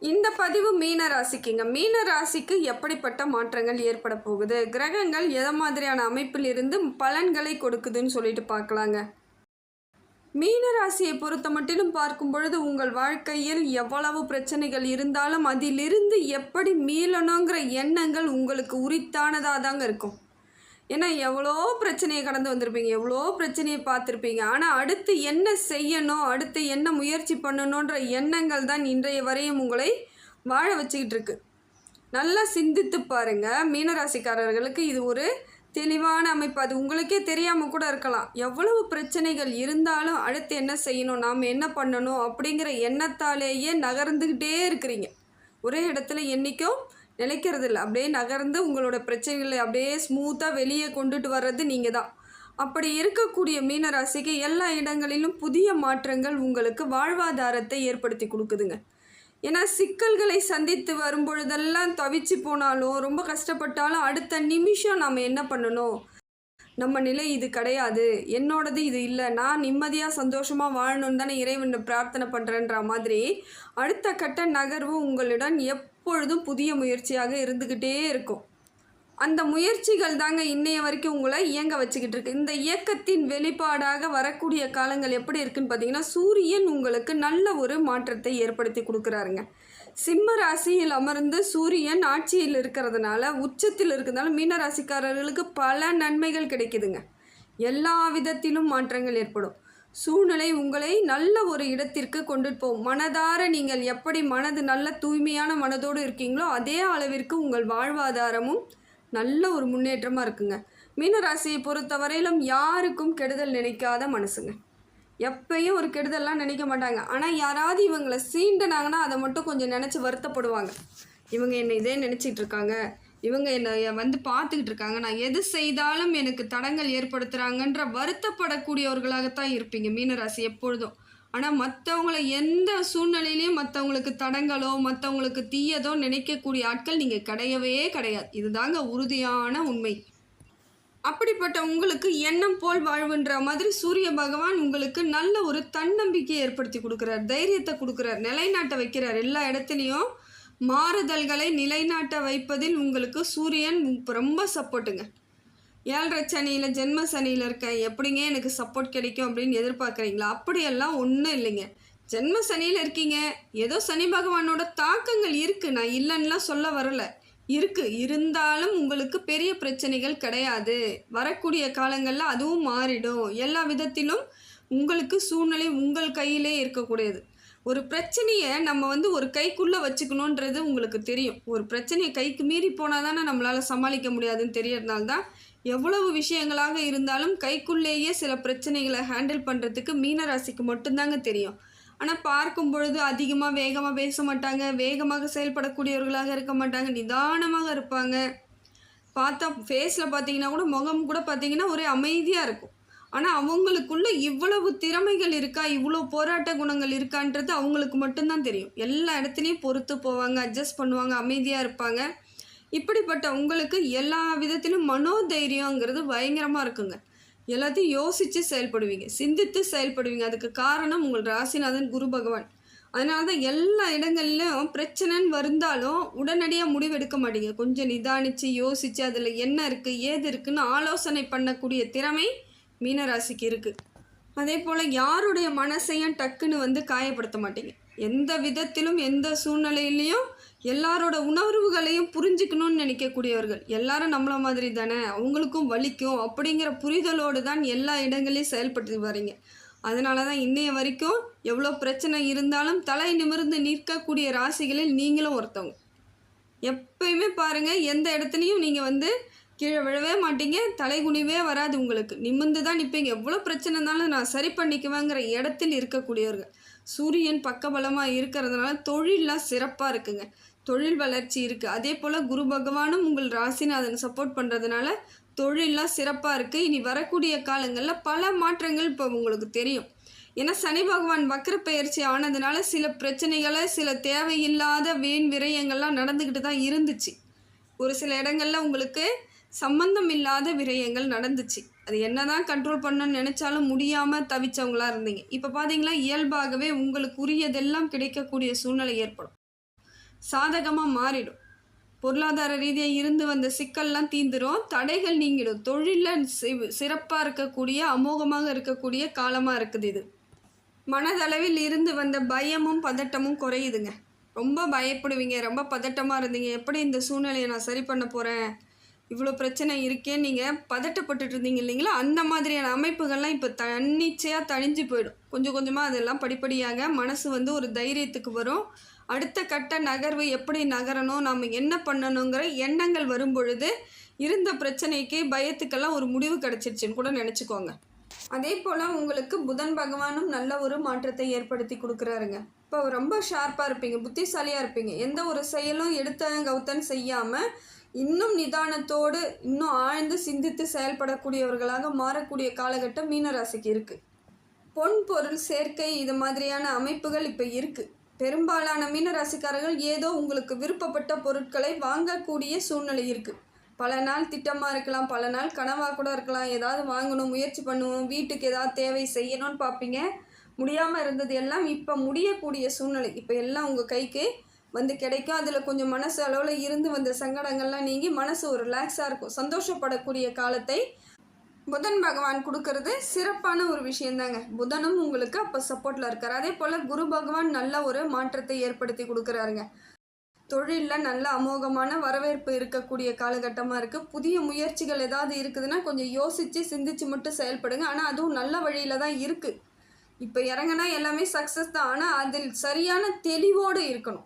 இந்த பதிவு மீன ராசிக்குங்க. மீன ராசிக்கு எப்படிப்பட்ட மாற்றங்கள் ஏற்பட போகுது, கிரகங்கள் எதை மாதிரியான அமைப்பில் இருந்து பலன்களை கொடுக்குதுன்னு சொல்லிட்டு பார்க்கலாங்க. மீன ராசியை பொறுத்த மட்டிலும் பார்க்கும் பொழுது உங்கள் வாழ்க்கையில் எவ்வளவு பிரச்சனைகள் இருந்தாலும் அதிலிருந்து எப்படி மீளணுங்கிற எண்ணங்கள் உங்களுக்கு உரித்தானதாக தாங்க இருக்கும். ஏன்னா எவ்வளோ பிரச்சனையை கடந்து வந்திருப்பீங்க, எவ்வளோ பிரச்சனையை பார்த்துருப்பீங்க. ஆனால் அடுத்து என்ன செய்யணும், அடுத்து என்ன முயற்சி பண்ணணுன்ற எண்ணங்கள் தான் இன்றைய வரையும் உங்களை வாழ வச்சுக்கிட்டு இருக்கு. நல்லா சிந்தித்து பாருங்கள். மீனராசிக்காரர்களுக்கு இது ஒரு தெளிவான அமைப்பு. அது உங்களுக்கே தெரியாமல் கூட இருக்கலாம். எவ்வளவு பிரச்சனைகள் இருந்தாலும் அடுத்து என்ன செய்யணும், நாம் என்ன பண்ணணும் அப்படிங்கிற எண்ணத்தாலேயே நகர்ந்துக்கிட்டே இருக்கிறீங்க. ஒரே இடத்துல என்றைக்கும் நினைக்கிறது இல்லை. அப்படியே நகர்ந்து உங்களோட பிரச்சனைகளை அப்படியே ஸ்மூத்தாக வெளியே கொண்டுட்டு வர்றது நீங்கள் தான். அப்படி இருக்கக்கூடிய மீனராசிக்கு எல்லா இடங்களிலும் புதிய மாற்றங்கள் உங்களுக்கு வாழ்வாதாரத்தை ஏற்படுத்தி கொடுக்குதுங்க. ஏன்னா சிக்கல்களை சந்தித்து வரும்பொழுதெல்லாம் தவிச்சு போனாலும் ரொம்ப கஷ்டப்பட்டாலும் அடுத்த நிமிஷம் நாம் என்ன பண்ணணும், நம்ம நிலை இது கிடையாது, என்னோடது இது இல்லை, நான் நிம்மதியாக சந்தோஷமாக வாழணுன்னு தானே இறைவனை பிரார்த்தனை பண்ணுறேன்ற மாதிரி அடுத்த கட்ட நகர்வு உங்களிடம் எப்பொழுதும் புதிய முயற்சியாக இருந்துக்கிட்டே இருக்கும். அந்த முயற்சிகள் தாங்க இன்னைய வரைக்கும் உங்களை இயங்க வச்சுக்கிட்டு இருக்கு. இந்த இயக்கத்தின் வெளிப்பாடாக வரக்கூடிய காலங்கள் எப்படி இருக்குன்னு பார்த்தீங்கன்னா, சூரியன் உங்களுக்கு நல்ல ஒரு மாற்றத்தை ஏற்படுத்தி கொடுக்குறாருங்க. சிம்ம ராசியில் அமர்ந்து சூரியன் ஆட்சியில் இருக்கிறதுனால, உச்சத்தில் இருக்கிறதுனால மீனராசிக்காரர்களுக்கு பல நன்மைகள் கிடைக்குதுங்க. எல்லா விதத்திலும் மாற்றங்கள் ஏற்படும். சூழ்நிலை உங்களை நல்ல ஒரு இடத்திற்கு கொண்டுட்டு போகும். மனதார நீங்கள் எப்படி மனது நல்ல தூய்மையான மனதோடு இருக்கீங்களோ அதே அளவிற்கு உங்கள் வாழ்வாதாரமும் நல்ல ஒரு முன்னேற்றமாக இருக்குங்க. மீனராசியை பொறுத்தவரையிலும் யாருக்கும் கெடுதல் நினைக்காத மனசுங்க. எப்பயும் ஒரு கெடுதல்லாம் நினைக்க மாட்டாங்க. ஆனால் யாராவது இவங்களை சீண்டினாங்கன்னா அதை மட்டும் கொஞ்சம் நினச்சி வருத்தப்படுவாங்க. இவங்க என்னை இதே நினச்சிட்டு இருக்காங்க, இவங்க என்னை பார்த்துக்கிட்டு இருக்காங்க, நான் எது செய்தாலும் எனக்கு தடங்கள் ஏற்படுத்துகிறாங்கன்ற வருத்தப்படக்கூடியவர்களாகத்தான் இருப்பீங்க மீனராசி எப்பொழுதும். ஆனால் மற்றவங்களை எந்த சூழ்நிலையிலையும் மற்றவங்களுக்கு தடங்களோ மற்றவங்களுக்கு தீயதோ நினைக்கக்கூடிய ஆட்கள் நீங்கள் கிடையவே கிடையாது. இதுதாங்க உறுதியான உண்மை. அப்படிப்பட்ட உங்களுக்கு எண்ணம் போல் வாழ்வுன்ற மாதிரி சூரிய பகவான் உங்களுக்கு நல்ல ஒரு தன்னம்பிக்கையை ஏற்படுத்தி கொடுக்குறார், தைரியத்தை கொடுக்குறார், நிலைநாட்ட வைக்கிறார். எல்லா இடத்துலையும் மாறுதல்களை நிலைநாட்ட வைப்பதில் உங்களுக்கு சூரியன் ரொம்ப சப்போர்ட்டுங்க. 7.5 சனியில் ஜென்ம சனியில் இருக்கேன், எப்படிங்க எனக்கு சப்போர்ட் கிடைக்கும் அப்படின்னு எதிர்பார்க்குறீங்களா? அப்படியெல்லாம் ஒன்றும் இல்லைங்க. ஜென்ம சனியில் இருக்கீங்க, ஏதோ சனி பகவானோட தாக்கங்கள் இருக்குது, நான் இல்லைன்னுலாம் சொல்ல வரலை, இருக்குது. இருந்தாலும் உங்களுக்கு பெரிய பிரச்சனைகள் கிடையாது. வரக்கூடிய காலங்களில் அதுவும் மாறிடும். எல்லா விதத்திலும் உங்களுக்கு சூழ்நிலை உங்கள் கையிலே இருக்கக்கூடியது. ஒரு பிரச்சனையை நம்ம ஒரு கைக்குள்ளே வச்சுக்கணுன்றது உங்களுக்கு தெரியும். ஒரு பிரச்சனையை கைக்கு மீறி போனால் தானே நம்மளால் சமாளிக்க முடியாதுன்னு தெரியறதுனால தான் எவ்வளவு விஷயங்களாக இருந்தாலும் கைக்குள்ளேயே சில பிரச்சனைகளை ஹேண்டில் பண்ணுறதுக்கு மீனராசிக்கு மட்டும்தாங்க தெரியும். ஆனால் பார்க்கும் பொழுது அதிகமாக வேகமாக பேச மாட்டாங்க, வேகமாக செயல்படக்கூடியவர்களாக இருக்க மாட்டாங்க, நிதானமாக இருப்பாங்க. பார்த்தா ஃபேஸில் பார்த்தீங்கன்னா கூட முகம் கூட பார்த்தீங்கன்னா ஒரே அமைதியாக இருக்கும். ஆனால் அவங்களுக்குள்ள இவ்வளவு திறமைகள் இருக்கா, இவ்வளோ போராட்ட குணங்கள் இருக்கான்றது அவங்களுக்கு மட்டும்தான் தெரியும். எல்லா இடத்துலையும் பொறுத்து போவாங்க, அட்ஜஸ்ட் பண்ணுவாங்க, அமைதியாக இருப்பாங்க. இப்படிப்பட்ட உங்களுக்கு எல்லா விதத்திலும் மனோதைரியங்கிறது பயங்கரமாக இருக்குங்க. எல்லாத்தையும் யோசித்து செயல்படுவீங்க, சிந்தித்து செயல்படுவீங்க. அதுக்கு காரணம் உங்கள் ராசிநாதன் குரு பகவான். அதனால தான் எல்லா இடங்கள்லையும் பிரச்சனைன்னு வந்தாலும் உடனடியாக முடிவெடுக்க மாட்டீங்க. கொஞ்சம் நிதானித்து யோசித்து அதில் என்ன இருக்குது ஏது இருக்குதுன்னு ஆலோசனை பண்ணக்கூடிய திறமை மீனராசிக்கு இருக்குது. அதே போல் யாருடைய மனசையும் டக்குன்னு காயப்படுத்த மாட்டீங்க. எந்த விதத்திலும் எந்த சூழ்நிலையிலையும் எல்லாரோட உணர்வுகளையும் புரிஞ்சுக்கணும்னு நினைக்கக்கூடியவர்கள். எல்லாரும் நம்மள மாதிரி தானே, அவங்களுக்கும் வலிக்கும் அப்படிங்கிற புரிதலோடு தான் எல்லா இடங்களையும் செயல்பட்டு வரீங்க. அதனால தான் இன்னைய வரைக்கும் எவ்வளோ பிரச்சனை இருந்தாலும் தலை நிமிர்ந்து நிற்கக்கூடிய ராசிகளில் நீங்களும் ஒருத்தவங்க. எப்பயுமே பாருங்கள், எந்த இடத்துலையும் நீங்கள் கீழே விழவே மாட்டீங்க, தலைகுனிவே வராது உங்களுக்கு. நிமிர்ந்து தான் நிற்பீங்க. எவ்வளோ பிரச்சனை இருந்தாலும் நான் சரி பண்ணிக்குவேங்கிற இடத்தில் இருக்கக்கூடியவர்கள். சூரியன் பக்கபலமாக இருக்கிறதுனால தொழிலெலாம் சிறப்பாக இருக்குங்க. தொழில் வளர்ச்சி இருக்குது. அதே போல் குரு பகவானும் உங்கள் ராசிநாதன் சப்போர்ட் பண்ணுறதுனால தொழிலெலாம் சிறப்பாக இருக்குது. இனி வரக்கூடிய காலங்களில் பல மாற்றங்கள் இப்போ உங்களுக்கு தெரியும். ஏன்னா சனி பகவான் வக்ர பெயர்ச்சி ஆனதுனால சில பிரச்சனைகளை, சில தேவையில்லாத வீண் விரயங்கள்லாம் நடந்துக்கிட்டு தான் இருந்துச்சு. ஒரு சில இடங்களில் உங்களுக்கு சம்பந்தம் இல்லாத விரயங்கள் நடந்துச்சு. அது என்ன தான் கண்ட்ரோல் பண்ணணும்னு நினச்சாலும் முடியாமல் தவிச்சவங்களாக இருந்தீங்க. இப்போ பார்த்தீங்களா, இயல்பாகவே உங்களுக்கு உரியதெல்லாம் கிடைக்கக்கூடிய சூழ்நிலை ஏற்படும். சாதகமாக மாறிடும். பொருளாதார ரீதியாக இருந்து வந்த சிக்கல்லாம் தீந்துடும், தடைகள் நீங்கிடும். தொழிலில் சிறப்பாக இருக்கக்கூடிய, அமோகமாக இருக்கக்கூடிய காலமாக இருக்குது இது. மனதளவில் இருந்து வந்த பயமும் பதட்டமும் குறையுதுங்க. ரொம்ப பயப்படுவீங்க, ரொம்ப பதட்டமாக இருந்தீங்க. எப்படி இந்த சூழ்நிலையை நான் சரி பண்ண போகிறேன், இவ்வளோ பிரச்சனை இருக்கேன்னு நீங்கள் பதட்டப்பட்டுட்டு இருந்தீங்க இல்லைங்களா, அந்த மாதிரியான அமைப்புகள்லாம் இப்போ தன்னிச்சையாக தணிஞ்சு போயிடும். கொஞ்சம் கொஞ்சமாக அதெல்லாம் படிப்படியாக மனசு ஒரு தைரியத்துக்கு வரும். அடுத்த கட்ட நகர்வு எப்படி நகரணும், நாம் என்ன பண்ணணுங்கிற எண்ணங்கள் வரும் பொழுது இருந்த பிரச்சனைக்கு பயத்துக்கெல்லாம் ஒரு முடிவு கிடச்சிருச்சுன்னு கூட நினச்சிக்கோங்க. அதே போல் உங்களுக்கு புதன் பகவானும் நல்ல ஒரு மாற்றத்தை ஏற்படுத்தி கொடுக்குறாருங்க. இப்போ ரொம்ப ஷார்ப்பாக இருப்பீங்க, புத்திசாலியாக இருப்பீங்க. எந்த ஒரு செயலும் கவுத்தன் செய்யாமல் இன்னும் நிதானத்தோடு இன்னும் ஆழ்ந்து சிந்தித்து செயல்படக்கூடியவர்களாக மாறக்கூடிய காலகட்டம் மீனராசிக்கு இருக்குது. பொன் பொருள் சேர்க்கை இது மாதிரியான அமைப்புகள் இப்போ இருக்குது. பெரும்பாலான மீனராசிக்காரர்கள் ஏதோ உங்களுக்கு விருப்பப்பட்ட பொருட்களை வாங்கக்கூடிய சூழ்நிலை இருக்குது. பல நாள் திட்டமாக இருக்கலாம், பல நாள் கனவாக கூட இருக்கலாம். ஏதாவது வாங்கணும், முயற்சி பண்ணுவோம், வீட்டுக்கு ஏதாவது தேவை செய்யணும்னு பார்ப்பீங்க. முடியாமல் இருந்தது எல்லாம் இப்போ முடியக்கூடிய சூழ்நிலை. இப்போ எல்லாம் உங்கள் கைக்கு கிடைக்கும். அதில் கொஞ்சம் மனசு அளவில் இருந்து வந்த சங்கடங்கள்லாம் நீங்கி மனசு ஒரு ரிலாக்ஸாக இருக்கும். சந்தோஷப்படக்கூடிய காலத்தை புதன் பகவான் கொடுக்கறது சிறப்பான ஒரு விஷயந்தாங்க. புதனும் உங்களுக்கு அப்போ சப்போர்ட்டில் இருக்கார். அதே போல் குரு பகவான் நல்ல ஒரு மாற்றத்தை ஏற்படுத்தி கொடுக்குறாருங்க. தொழிலில் நல்ல அமோகமான வரவேற்பு இருக்கக்கூடிய காலகட்டமாக இருக்குது. புதிய முயற்சிகள் ஏதாவது இருக்குதுன்னா கொஞ்சம் யோசித்து சிந்திச்சு மட்டும் செயல்படுங்க. ஆனால் அதுவும் நல்ல வழியில் தான் இருக்குது. இப்போ இறங்கினா எல்லாமே சக்ஸஸ் தான். ஆனால் அதில் சரியான தெளிவோடு இருக்கணும்,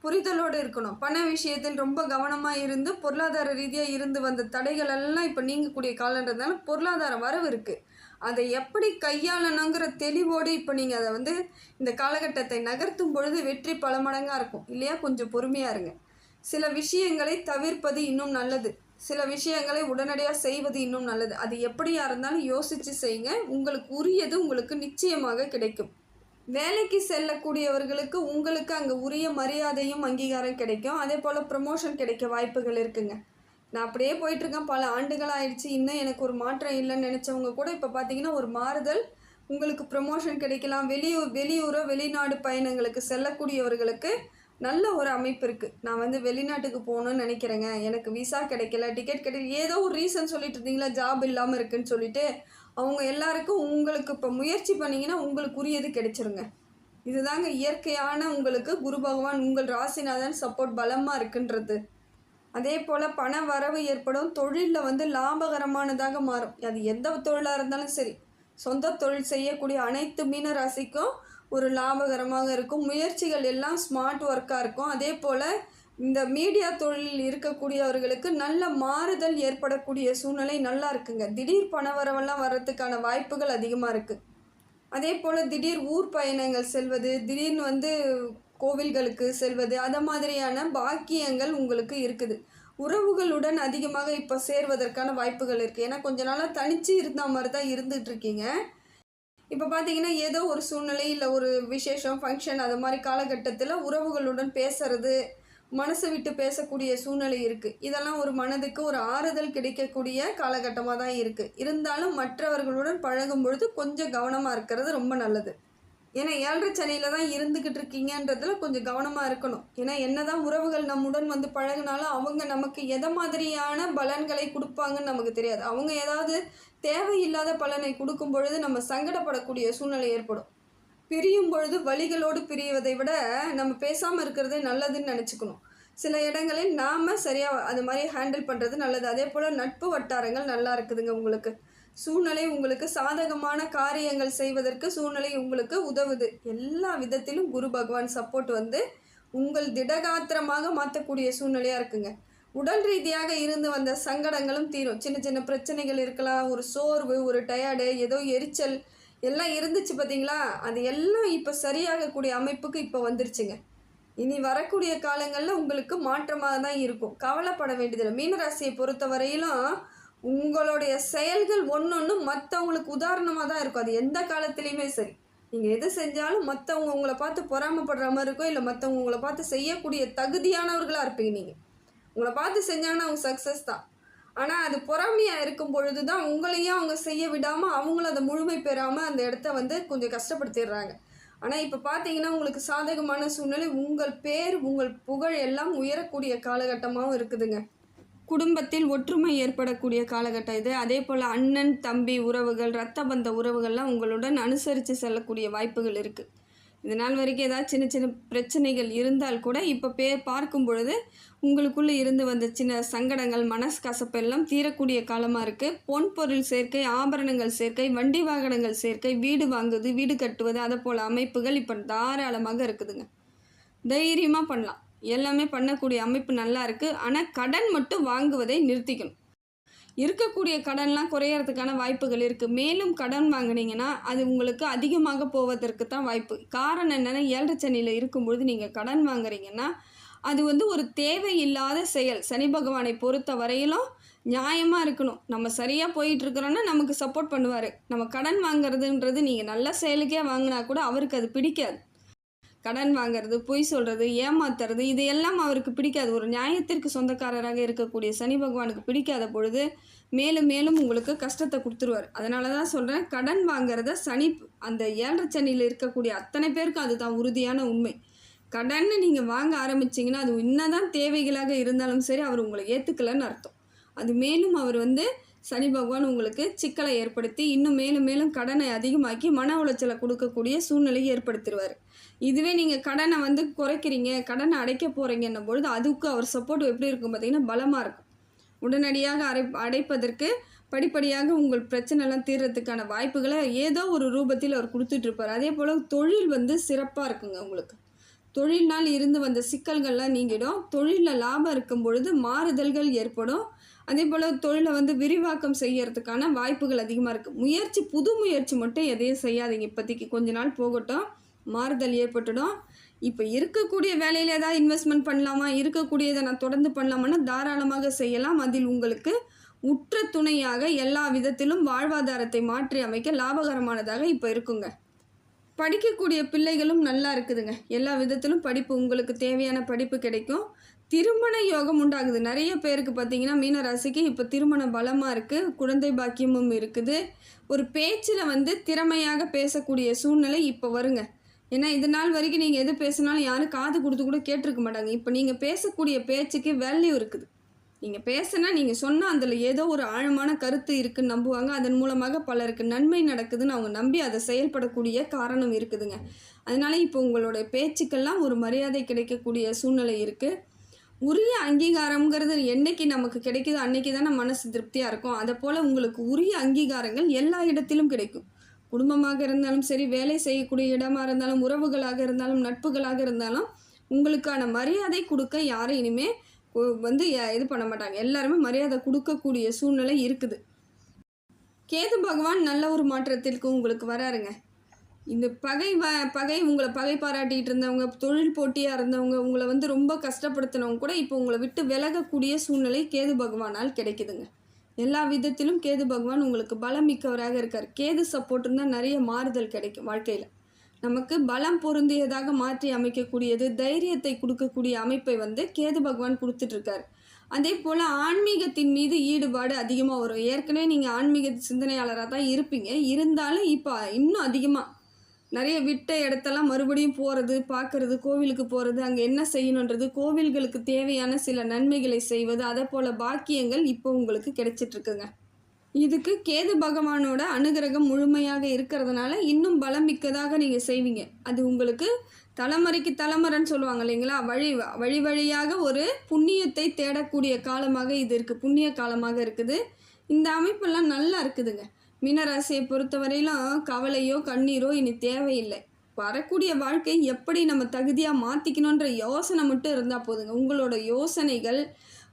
புரிதலோடு இருக்கணும். பண விஷயத்தில் ரொம்ப கவனமாக இருந்து பொருளாதார ரீதியாக இருந்து வந்த தடைகள் எல்லாம் இப்போ நீங்கக்கூடிய காலன்றதுனால பொருளாதார வரவு இருக்குது. அதை எப்படி கையாளணுங்கிற தெளிவோடு இப்போ நீங்கள் அதை இந்த காலகட்டத்தை நகர்த்தும் பொழுது வெற்றி பல மடங்காக இருக்கும் இல்லையா. கொஞ்சம் பொறுமையாக இருங்க. சில விஷயங்களை தவிர்ப்பது இன்னும் நல்லது, சில விஷயங்களை உடனடியாக செய்வது இன்னும் நல்லது. அது எப்படியா இருந்தாலும் யோசித்து செய்யுங்க. உங்களுக்கு உரியது உங்களுக்கு நிச்சயமாக கிடைக்கும். வேலைக்கு செல்லக்கூடியவர்களுக்கு உங்களுக்கு அங்கே உரிய மரியாதையும் அங்கீகாரம் கிடைக்கும். அதே போல் ப்ரமோஷன் கிடைக்க வாய்ப்புகள் இருக்குங்க. நான் அப்படியே போயிட்டுருக்கேன், பல ஆண்டுகள் ஆயிடுச்சு, இன்னும் எனக்கு ஒரு மாற்றம் இல்லைன்னு நினச்சவங்க கூட இப்போ பார்த்தீங்கன்னா ஒரு மாறுதல், உங்களுக்கு ப்ரமோஷன் கிடைக்கலாம். வெளியூரோ வெளிநாடு பயணங்களுக்கு செல்லக்கூடியவர்களுக்கு நல்ல ஒரு அமைப்பு இருக்குது. நான் வெளிநாட்டுக்கு போகணுன்னு நினைக்கிறேங்க, எனக்கு விசா கிடைக்கல, டிக்கெட் கிடைக்கல, ஏதோ ஒரு ரீசன் சொல்லிட்டு இருந்தீங்களா, ஜாப் இல்லாமல் இருக்குதுன்னு சொல்லிட்டு அவங்க எல்லாருக்கும் உங்களுக்கு இப்போ முயற்சி பண்ணிங்கன்னா உங்களுக்கு உரியது கிடைச்சிருங்க. இதுதாங்க இயற்கையான உங்களுக்கு குரு பகவான் உங்கள் ராசிநாதன் சப்போர்ட் பலமாக இருக்குன்றது. அதே போல் பண வரவு ஏற்படும். தொழிலில் லாபகரமானதாக மாறும். அது எந்த தொழிலாக இருந்தாலும் சரி, சொந்த தொழில் செய்யக்கூடிய அனைத்து மீன ராசிக்கும் ஒரு லாபகரமாக இருக்கும். முயற்சிகள் எல்லாம் ஸ்மார்ட் ஒர்க்காக இருக்கும். அதே போல் இந்த மீடியா தொழிலில் இருக்கக்கூடியவர்களுக்கு நல்ல மாறுதல் ஏற்படக்கூடிய சூழ்நிலை நல்லா இருக்குங்க. திடீர் பண வரவெல்லாம் வர்றதுக்கான வாய்ப்புகள் அதிகமாக இருக்குது. அதே போல் திடீர் ஊர் பயணங்கள் செல்வது, திடீர்னு கோவில்களுக்கு செல்வது, அந்த மாதிரியான பாக்கியங்கள் உங்களுக்கு இருக்குது. உறவுகளுடன் அதிகமாக இப்போ சேர்வதற்கான வாய்ப்புகள் இருக்குது. ஏன்னா கொஞ்ச நாளாக தனித்து இருந்த மாதிரி தான் இருந்துகிட்ருக்கீங்க. இப்போ பார்த்தீங்கன்னா ஏதோ ஒரு சூழ்நிலை இல்லை ஒரு விசேஷம் ஃபங்க்ஷன் அது மாதிரி காலகட்டத்தில் உறவுகளுடன் பேசுறது, மனசை விட்டு பேசக்கூடிய சூழ்நிலை இருக்குது. இதெல்லாம் ஒரு மனதுக்கு ஒரு ஆறுதல் கிடைக்கக்கூடிய காலகட்டமாக தான் இருக்குது. இருந்தாலும் மற்றவர்களுடன் பழகும் பொழுது கொஞ்சம் கவனமாக இருக்கிறது ரொம்ப நல்லது. ஏன்னா 7.5 சனியில் தான் இருந்துக்கிட்டு இருக்கீங்கன்றதுல கொஞ்சம் கவனமாக இருக்கணும். ஏன்னா என்ன தான் உறவுகள் நம்முடன் பழகினாலும் அவங்க நமக்கு எதை மாதிரியான பலன்களை கொடுப்பாங்கன்னு நமக்கு தெரியாது. அவங்க ஏதாவது தேவையில்லாத பலனை கொடுக்கும் பொழுது நம்ம சங்கடப்படக்கூடிய சூழ்நிலை ஏற்படும். பிரியும் பொழுது வலிகளோடு பிரிவதை விட நம்ம பேசாமல் இருக்கிறதே நல்லதுன்னு நினச்சிக்கணும். சில இடங்களில் நாம் சரியாக அது மாதிரி ஹேண்டில் பண்ணுறது நல்லது. அதே போல் நட்பு வட்டாரங்கள் நல்லா இருக்குதுங்க. உங்களுக்கு சூழ்நிலை உங்களுக்கு சாதகமான காரியங்கள் செய்வதற்கு சூழ்நிலை உங்களுக்கு உதவுது. எல்லா விதத்திலும் குரு பகவான் சப்போர்ட் உங்கள் திடகாத்திரமாக மாற்றக்கூடிய சூழ்நிலையாக இருக்குங்க. உடல் ரீதியாக இருந்து வந்த சங்கடங்களும் தீரும். சின்ன சின்ன பிரச்சனைகள் இருக்கலாம், ஒரு சோர்வு, ஒரு டயர்டு, ஏதோ எரிச்சல் எல்லாம் இருந்துச்சு பார்த்தீங்களா, அது எல்லாம் இப்போ சரியாகக்கூடிய அமைப்புக்கு இப்போ வந்துருச்சுங்க. இனி வரக்கூடிய காலங்களில் உங்களுக்கு மாற்றமாக தான் இருக்கும். கவலைப்பட வேண்டியதில்லை. மீனராசியை பொறுத்த வரையிலும் உங்களுடைய செயல்கள் ஒன்று மற்றவங்களுக்கு உதாரணமாக தான் இருக்கும். அது எந்த காலத்துலேயுமே சரி, நீங்கள் எது செஞ்சாலும் மற்றவங்க உங்களை பார்த்து பொறாமப்படுற மாதிரி இருக்கும். இல்லை மற்றவங்க உங்களை பார்த்து செய்யக்கூடிய தகுதியானவர்களாக இருப்பீங்க. நீங்கள் உங்களை பார்த்து செஞ்சாங்கன்னா அவங்க சக்ஸஸ் தான். ஆனால் அது பொறாமையாக இருக்கும் பொழுது தான் உங்களையும் அவங்க செய்ய விடாமல் அவங்களும் அதை முழுமை பெறாமல் அந்த இடத்த கொஞ்சம் கஷ்டப்படுத்திடுறாங்க. ஆனால் இப்போ பார்த்தீங்கன்னா உங்களுக்கு சாதகமான சூழ்நிலை, உங்கள் பேர் உங்கள் புகழ் எல்லாம் உயரக்கூடிய காலகட்டமாகவும் இருக்குதுங்க. குடும்பத்தில் ஒற்றுமை ஏற்படக்கூடிய காலகட்டம் இது. அதே போல் அண்ணன் தம்பி உறவுகள், இரத்த பந்த உறவுகள்லாம் உங்களுடன் அனுசரித்து செல்லக்கூடிய வாய்ப்புகள் இருக்குது. இது நாள் வரைக்கும் ஏதாவது சின்ன சின்ன பிரச்சனைகள் இருந்தால் கூட இப்போ பார்க்கும் பொழுது உங்களுக்குள்ளே இருந்து வந்த சின்ன சங்கடங்கள், மனக்கசப்பு எல்லாம் தீரக்கூடிய காலமாக இருக்குது. பொன் பொருள் சேர்க்கை, ஆபரணங்கள் சேர்க்கை, வண்டி வாகனங்கள் சேர்க்கை, வீடு வாங்குவது, வீடு கட்டுவது, அதை போல் அமைப்புகள் இப்போ தாராளமாக இருக்குதுங்க. தைரியமாக பண்ணலாம். எல்லாமே பண்ணக்கூடிய அமைப்பு நல்லா இருக்குது. ஆனால் கடன் மட்டும் வாங்குவதை நிறுத்திக்கணும். இருக்கக்கூடிய கடன்லாம் குறையறதுக்கான வாய்ப்புகள் இருக்குது. மேலும் கடன் வாங்கினீங்கன்னா அது உங்களுக்கு அதிகமாக போவதற்கு தான் வாய்ப்பு. காரணம் என்னென்னா, 7 சனியில் இருக்கும்பொழுது நீங்கள் கடன் வாங்குறீங்கன்னா அது ஒரு தேவையில்லாத செயல். சனி பகவானை பொறுத்த வரையிலும் நியாயமாக இருக்கணும். நம்ம சரியாக போயிட்டுருக்குறோன்னா நமக்கு சப்போர்ட் பண்ணுவார். நம்ம கடன் வாங்குறதுன்றது நீங்கள் நல்ல செயலுக்கே வாங்கினா கூட அவருக்கு அது பிடிக்காது. கடன் வாங்கிறது, பொய் சொல்கிறது, ஏமாத்துறது, இதையெல்லாம் அவருக்கு பிடிக்காது. ஒரு நியாயத்திற்கு சொந்தக்காரராக இருக்கக்கூடிய சனி பகவானுக்கு பிடிக்காத பொழுது மேலும் மேலும் உங்களுக்கு கஷ்டத்தை கொடுத்துருவார். அதனால தான் சொல்கிறேன், கடன் வாங்கிறத சனி அந்த 7 சனியில் இருக்கக்கூடிய அத்தனை பேருக்கு அதுதான் உறுதியான உண்மை. கடன்னு நீங்கள் வாங்க ஆரம்பிச்சிங்கன்னா அது என்னதான் தேவைகளாக இருந்தாலும் சரி அவர் உங்களை ஏற்றுக்கலன்னு அர்த்தம். அது மேலும் அவர் சனி பகவான் உங்களுக்கு சிக்கலை ஏற்படுத்தி இன்னும் மேலும் மேலும் கடனை அதிகமாக்கி மன உளைச்சலை கொடுக்கக்கூடிய சூழ்நிலையை ஏற்படுத்திடுவார். இதுவே நீங்கள் கடனை குறைக்கிறீங்க, கடனை அடைக்க போகிறீங்கன்னும் பொழுது அதுக்கு அவர் சப்போர்ட் எப்படி இருக்கும் பார்த்தீங்கன்னா பலமாக இருக்கும். உடனடியாக அடைப்பதற்கு படிப்படியாக உங்கள் பிரச்சனைலாம் தீர்றதுக்கான வாய்ப்புகளை ஏதோ ஒரு ரூபத்தில் அவர் கொடுத்துட்ருப்பார். அதே போல் தொழில் சிறப்பாக இருக்குங்க. உங்களுக்கு தொழில்னால் இருந்து வந்த சிக்கல்கள்லாம் நீங்கிடும். தொழிலில் லாபம் இருக்கும் பொழுது மாறுதல்கள் ஏற்படும். அதே போல் தொழிலை விரிவாக்கம் செய்யறதுக்கான வாய்ப்புகள் அதிகமாக இருக்குது. புது முயற்சி மட்டும் எதையும் செய்யாதீங்க. இப்போதைக்கு கொஞ்ச நாள் போகட்டும், மாறுதல் ஏற்பட்டுடும். இப்போ இருக்கக்கூடிய வேலையில் ஏதாவது இன்வெஸ்ட்மெண்ட் பண்ணலாமா, இருக்கக்கூடியதை நான் தொடர்ந்து பண்ணலாமான்னா தாராளமாக செய்யலாம். அதில் உங்களுக்கு உற்ற துணையாக எல்லா விதத்திலும் வாழ்வாதாரத்தை மாற்றி அமைக்க லாபகரமானதாக இப்போ இருக்குங்க. படிக்கக்கூடிய பிள்ளைகளும் நல்லா இருக்குதுங்க. எல்லா விதத்திலும் படிப்பு உங்களுக்கு தேவையான படிப்பு கிடைக்கும். திருமண யோகம் உண்டாகுது. நிறைய பேருக்கு பார்த்தீங்கன்னா மீனராசிக்கு இப்போ திருமண பலமாக இருக்குது. குழந்தை பாக்கியமும் இருக்குது. ஒரு பேச்சில் திறமையாக பேசக்கூடிய சூழ்நிலை இப்போ வருங்க. ஏன்னா இது நாள் வரைக்கும் நீங்கள் எது பேசினாலும் யாரும் காது கொடுத்து கூட கேட்டிருக்க மாட்டாங்க. இப்போ நீங்கள் பேசக்கூடிய பேச்சுக்கு வேல்யூ இருக்குது. நீங்கள் பேசுனா நீங்கள் சொன்னால் அதில் ஏதோ ஒரு ஆழமான கருத்து இருக்குதுன்னு நம்புவாங்க. அதன் மூலமாக பலருக்கு நன்மை நடக்குதுன்னு அவங்க நம்பி அதை செயல்படக்கூடிய காரணம் இருக்குதுங்க. அதனால் இப்போ உங்களோட பேச்சுக்கெல்லாம் ஒரு மரியாதை கிடைக்கக்கூடிய சூழ்நிலை இருக்குது. உரிய அங்கீகாரங்கிறது என்றைக்கு நமக்கு கிடைக்குதோ அன்றைக்கி தானே மனசு திருப்தியாக இருக்கும். அதை போல் உங்களுக்கு உரிய அங்கீகாரங்கள் எல்லா இடத்திலும் கிடைக்கும். குடும்பமாக இருந்தாலும் சரி, வேலை செய்யக்கூடிய இடமாக இருந்தாலும், உறவுகளாக இருந்தாலும், நட்புகளாக இருந்தாலும் உங்களுக்கான மரியாதை கொடுக்க யாரும் இனிமேல் இது பண்ண மாட்டாங்க. எல்லாருமே மரியாதை கொடுக்கக்கூடிய சூழ்நிலை இருக்குது. கேது பகவான் நல்ல ஒரு மாற்றத்திற்கு உங்களுக்கு வராருங்க. இந்த பகை உங்களை பகை பாராட்டிகிட்டு இருந்தவங்க, தொழில் போட்டியாக இருந்தவங்க, உங்களை ரொம்ப கஷ்டப்படுத்தினவங்க கூட இப்போ உங்களை விட்டு விலகக்கூடிய சூழ்நிலை கேது பகவானால் கிடைக்குதுங்க. எல்லா விதத்திலும் கேது பகவான் உங்களுக்கு பலம் மிக்கவராக இருக்கார். கேது சப்போர்ட் இருந்தால் நிறைய மாறுதல் கிடைக்கும். வாழ்க்கையில் நமக்கு பலம் பொருந்தியதாக மாற்றி அமைக்கக்கூடியது, தைரியத்தை கொடுக்கக்கூடிய அமைப்பை கேது பகவான் கொடுத்துட்ருக்கார். அதே போல் ஆன்மீகத்தின் மீது ஈடுபாடு அதிகமாக வரும். ஏற்கனவே நீங்கள் ஆன்மீக சிந்தனையாளராக தான் இருப்பீங்க. இருந்தாலும் இப்போ இன்னும் அதிகமாக நிறைய விட்ட இடத்தெல்லாம் மறுபடியும் போகிறது, பார்க்குறது, கோவிலுக்கு போகிறது, அங்கே என்ன செய்யணுன்றது, கோவில்களுக்கு தேவையான சில நன்மைகளை செய்வது, அதே போல் பாக்கியங்கள் இப்போ உங்களுக்கு கிடைச்சிட்ருக்குங்க. இதுக்கு கேது பகவானோட அனுகிரகம் முழுமையாக இருக்கிறதுனால இன்னும் பலம் மிக்கதாக நீங்கள் செய்வீங்க. அது உங்களுக்கு தலைமுறைக்கு தலைமுறைன்னு சொல்லுவாங்க இல்லைங்களா, வழி வழியாக ஒரு புண்ணியத்தை தேடக்கூடிய காலமாக இது இருக்குது. புண்ணிய காலமாக இருக்குது. இந்த அமைப்பெல்லாம் நல்லா இருக்குதுங்க. மீனராசியை பொறுத்தவரையிலும் கவலையோ கண்ணீரோ இனி தேவையில்லை. வரக்கூடிய வாழ்க்கை எப்படி நம்ம தகுதியாக மாற்றிக்கணுன்ற யோசனை மட்டும் இருந்தால் போதுங்க. உங்களோட யோசனைகள்,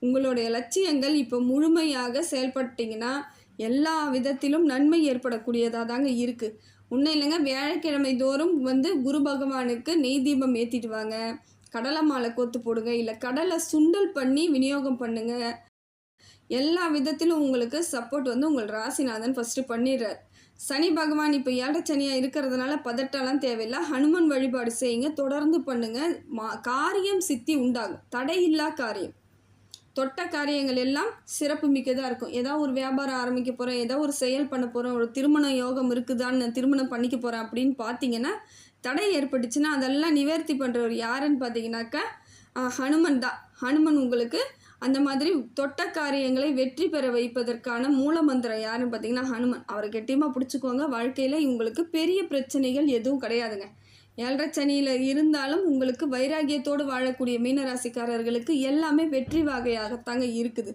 உங்களுடைய லட்சியங்கள் இப்போ முழுமையாக செயல்பட்டிங்கன்னா எல்லா விதத்திலும் நன்மை ஏற்படக்கூடியதாக தாங்க இருக்குது. ஒன்றும் இல்லைங்க, வியாழக்கிழமை தோறும் குரு பகவானுக்கு நெய் தீபம் ஏற்றிட்டு வாங்க, கடலை மாலை கோத்து போடுங்க, இல்லை கடலை சுண்டல் பண்ணி விநியோகம் பண்ணுங்கள். எல்லா விதத்திலும் உங்களுக்கு சப்போர்ட் உங்கள் ராசிநாதன் ஃபஸ்ட்டு பண்ணிடுறார். சனி பகவான் இப்போ 7 சனியாக இருக்கிறதுனால பதட்டம்லாம் தேவையில்லை. ஹனுமன் வழிபாடு செய்யுங்க, தொடர்ந்து பண்ணுங்கள். காரியம் சித்தி உண்டாகும். தடையில்லா காரியம், தொட்ட காரியங்கள் எல்லாம் சிறப்பு மிக்கதாக இருக்கும். ஏதாவது ஒரு வியாபாரம் ஆரம்பிக்க போகிறேன், ஏதோ ஒரு செயல் பண்ண போகிறோம், ஒரு திருமண யோகம் இருக்குதான்னு திருமணம் பண்ணிக்க போகிறேன் அப்படின்னு பார்த்தீங்கன்னா தடை ஏற்பட்டுச்சுன்னா அதெல்லாம் நிவர்த்தி பண்ணுறவர் யாருன்னு பார்த்தீங்கன்னாக்கா ஹனுமன் தான். ஹனுமன் உங்களுக்கு அந்த மாதிரி தொட்ட காரியங்களை வெற்றி பெற வைப்பதற்கான மூலமந்திரம் யாருன்னு பார்த்தீங்கன்னா ஹனுமன். அவரை கெட்டியமாக பிடிச்சிக்கோங்க. வாழ்க்கையில் உங்களுக்கு பெரிய பிரச்சனைகள் எதுவும் கிடையாதுங்க. 7.5 சனியில் இருந்தாலும் உங்களுக்கு வைராகியத்தோடு வாழக்கூடிய மீனராசிக்காரர்களுக்கு எல்லாமே வெற்றி வகையாகத்தாங்க இருக்குது.